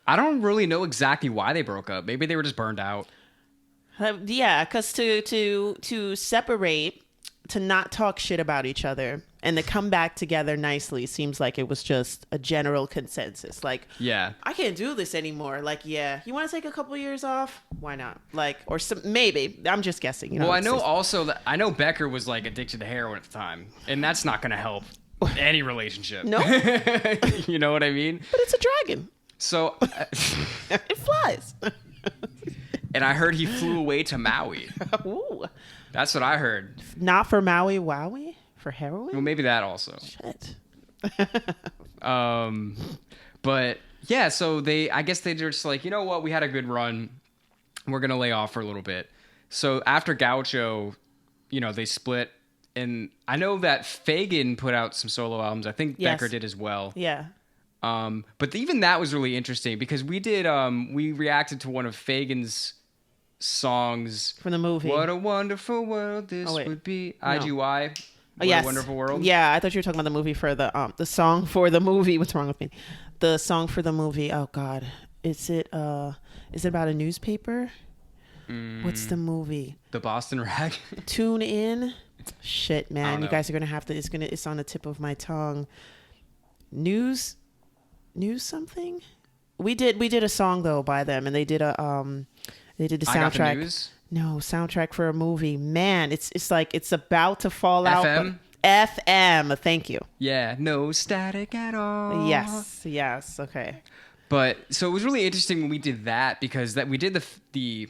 I don't really know exactly why they broke up. Maybe they were just burned out. Yeah, because to separate, to not talk shit about each other, and to come back together nicely seems like it was just a general consensus. Like, Yeah. I can't do this anymore. Like, yeah, you want to take a couple years off? Why not? Like, or some, maybe. I'm just guessing. You know, Well, I know also that I know Becker was like addicted to heroin at the time, and that's not going to help any relationship. No. You know what I mean? But it's a dragon. So, It flies. and I heard he flew away to Maui. Ooh. That's what I heard. Not for Maui Wowie? For heroin? Well, maybe that also. Shit. But yeah, so I guess they just like, you know what? We had a good run. We're going to lay off for a little bit. So after Gaucho, you know, they split. And I know that Fagan put out some solo albums. I think Yes. Becker did as well. Yeah. But even that was really interesting because we reacted to one of Fagan's songs From the movie. What a Wonderful World This Would Be. No. IGY. What Yes. a Wonderful World. Yeah, I thought you were talking about the movie for the song for the movie. What's wrong with me? The song for the movie. Oh God, is it about a newspaper? What's the movie? The Boston Rag. Tune in. Shit, I man, don't you know. guys are gonna have to. It's on the tip of my tongue. News something. We did a song though by them, and they did the I Got the soundtrack. News. No, soundtrack for a movie. Man, it's like it's about to fall out. FM? FM. Thank you. Yeah, no static at all. Yes. Okay. But so it was really interesting when we did that because we did the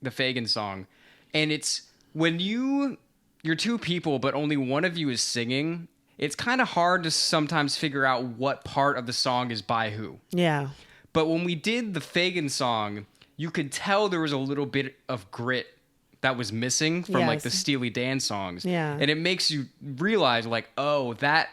Fagan song, and it's when you're two people but only one of you is singing. It's kind of hard to sometimes figure out what part of the song is by who. Yeah. But when we did the Fagan song, you could tell there was a little bit of grit that was missing from like Yes. the Steely Dan songs. Yeah. And it makes you realize like, oh, that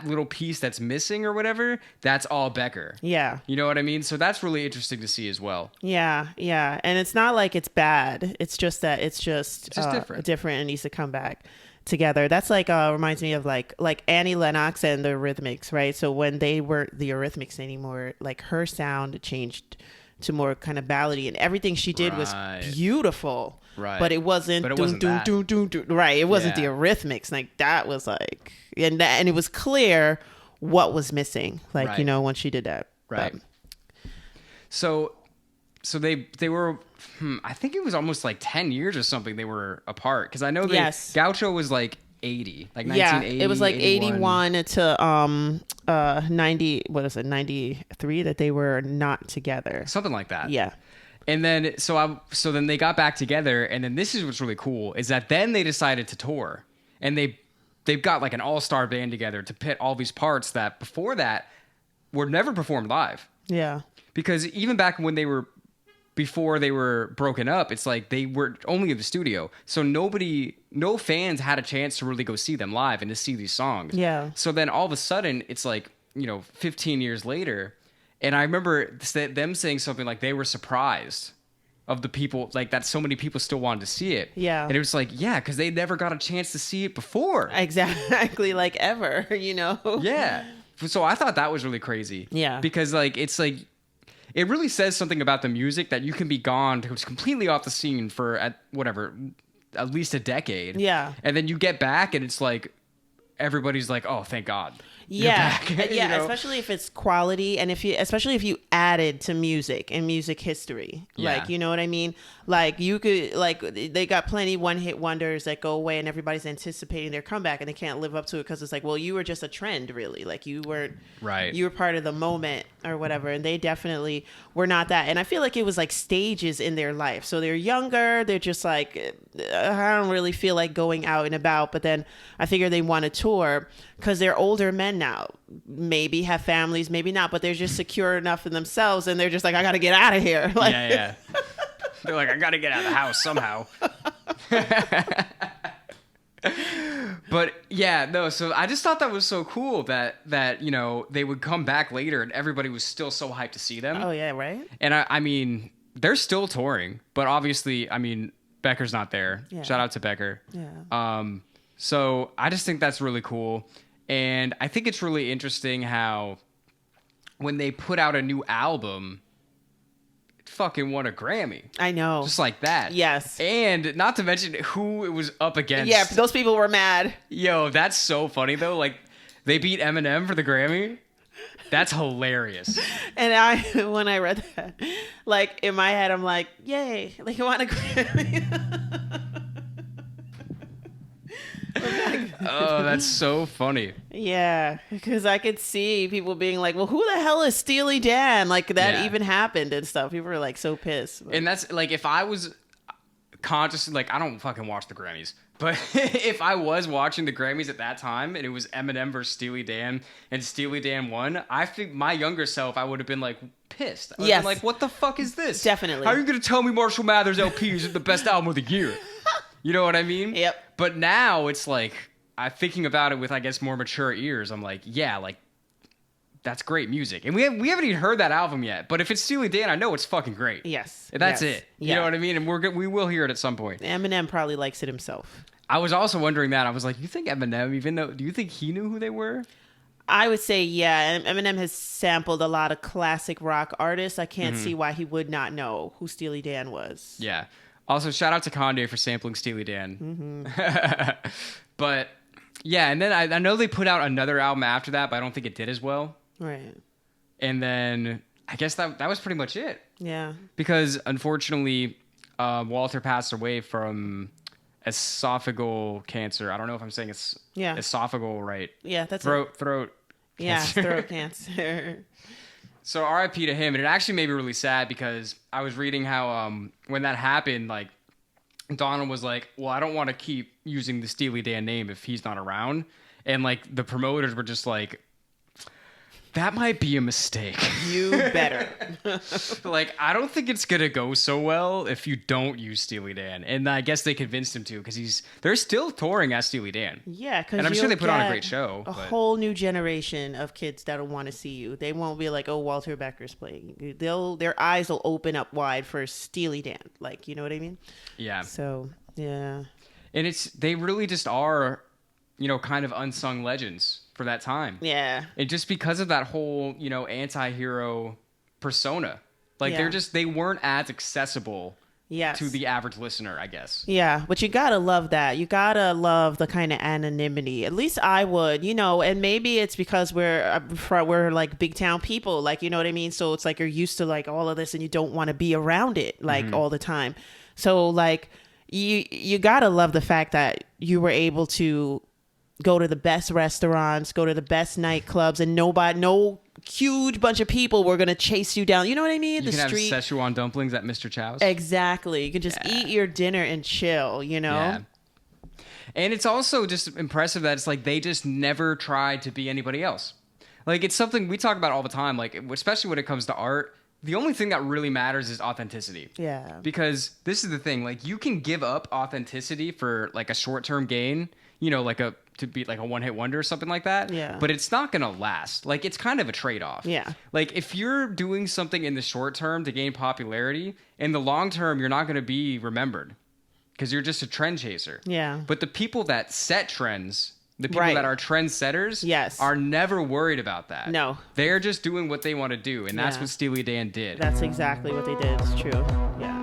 little piece that's missing or whatever, that's all Becker. Yeah. You know what I mean? So that's really interesting to see as well. Yeah. And it's not like it's bad. It's just that it's just different. Different and needs to come back together. That's like reminds me of like Annie Lennox and the Eurythmics, right? So when they weren't the Eurythmics anymore, like her sound changed to more kind of ballady, and everything she did was beautiful. Right. But it wasn't that. Right. It wasn't Yeah. the Eurythmics. Like that was like and it was clear what was missing. Like, Right. you know, when she did that. Right. But, So they were, I think it was almost like 10 years or something they were apart. Because I know Yes. Gaucho was like 80, like yeah, 1980. it was like 81 to 90. What is it? 93 that they were not together. Something like that. Yeah. And then, so then they got back together. And then this is what's really cool is that then they decided to tour. And they've got like an all-star band together to pit all these parts that before that were never performed live. Yeah. Because even back when before they were broken up, it's like they were only in the studio. So no fans had a chance to really go see them live and to see these songs. Yeah. So then all of a sudden, it's like, 15 years later. And I remember them saying something like they were surprised of the people, like that so many people still wanted to see it. Yeah. And it was like, yeah, because they never got a chance to see it before. Exactly. Like ever, you know? Yeah. So I thought that was really crazy. Yeah. Because it's like, it really says something about the music that you can be gone completely off the scene for at least a decade. Yeah. And then you get back and it's like, everybody's like, oh, thank God. Yeah. Back, Yeah. you know? Especially if it's quality and especially if you added to music and music history. Yeah. Like, you know what I mean? Like you could, like they got plenty one-hit wonders that go away and everybody's anticipating their comeback and they can't live up to it because it's like, well, you were just a trend really. Like you weren't, Right. You were part of the moment or whatever. And they definitely were not that. And I feel like it was like stages in their life. So they're younger. They're just like, I don't really feel like going out and about. But then I figure they want to tour because they're older men now. Maybe have families, maybe not. But they're just secure enough in themselves. And they're just like, I got to get out of here. Like, Yeah. They're like, I got to get out of the house somehow. But yeah, no, so I just thought that was so cool that they would come back later and everybody was still so hyped to see them. Oh, yeah, right? And I mean, they're still touring, but obviously, I mean, Becker's not there. Yeah. Shout out to Becker. Yeah. So I just think that's really cool. And I think it's really interesting how when they put out a new album, fucking won a Grammy. I know. Just like that. Yes. And not to mention who it was up against. Yeah, those people were mad. Yo, that's so funny though. Like, they beat Eminem for the Grammy. That's hilarious. And when I read that, like in my head, I'm like, yay, like you want a Grammy. Oh, that's so funny. Yeah, because I could see people being like, well, who the hell is Steely Dan? Like that even happened and stuff. People were like so pissed. And that's like, if I was conscious, like I don't fucking watch the Grammys, but if I was watching the Grammys at that time and it was Eminem versus Steely Dan and Steely Dan won, I think my younger self, I would have been like pissed. I would have been like, what the fuck is this? Definitely. How are you going to tell me Marshall Mathers LP is the best album of the year? You know what I mean? Yep. But now it's like, I'm thinking about it with, I guess, more mature ears. I'm like, yeah, like, that's great music. And we haven't even heard that album yet. But if it's Steely Dan, I know it's fucking great. Yes. That's it. You know what I mean? And we will hear it at some point. Eminem probably likes it himself. I was also wondering that. I was like, you think Eminem, do you think he knew who they were? I would say, yeah. Eminem has sampled a lot of classic rock artists. I can't see why he would not know who Steely Dan was. Yeah. Also, shout out to Kanye for sampling Steely Dan. But, yeah, and then I know they put out another album after that, but I don't think it did as well. Right. And then I guess that was pretty much it. Yeah. Because, unfortunately, Walter passed away from esophageal cancer. I don't know if I'm saying esophageal right. Yeah, that's throat yeah, cancer. throat cancer. So R.I.P. to him, and it actually made me really sad because I was reading how when that happened, like Donald was like, "Well, I don't want to keep using the Steely Dan name if he's not around," and like the promoters were just like, "That might be a mistake." You better. Like, I don't think it's gonna go so well if you don't use Steely Dan, and I guess they convinced him to because they're still touring as Steely Dan. Yeah, and I'm sure they put on a great show. A whole new generation of kids that'll want to see you. They won't be like, "Oh, Walter Becker's playing." Their eyes will open up wide for Steely Dan. Like, you know what I mean? Yeah. So yeah, and they really just are, kind of unsung legends for that time. Yeah. And just because of that whole, anti-hero persona, like they weren't as accessible to the average listener, I guess. Yeah, but you gotta love that. You gotta love the kind of anonymity. At least I would, and maybe it's because we're like big town people, like, you know what I mean? So it's like you're used to like all of this and you don't want to be around it like all the time. So like you gotta love the fact that you were able to go to the best restaurants, go to the best nightclubs, and no huge bunch of people were going to chase you down. You know what I mean? You can have Szechuan dumplings at Mr. Chow's. Exactly. You can just eat your dinner and chill, Yeah. And it's also just impressive that it's like they just never tried to be anybody else. Like, it's something we talk about all the time, like, especially when it comes to art. The only thing that really matters is authenticity. Yeah. Because this is the thing, like, you can give up authenticity for like a short-term gain, to be like a one-hit wonder or something like that. Yeah. But it's not going to last. Like, it's kind of a trade-off. Yeah. Like, if you're doing something in the short term to gain popularity, in the long term, you're not going to be remembered because you're just a trend chaser. Yeah. But the people that set trends, the people that are trendsetters, are never worried about that. No. They're just doing what they want to do, and that's what Steely Dan did. That's exactly what they did. It's true. Yeah.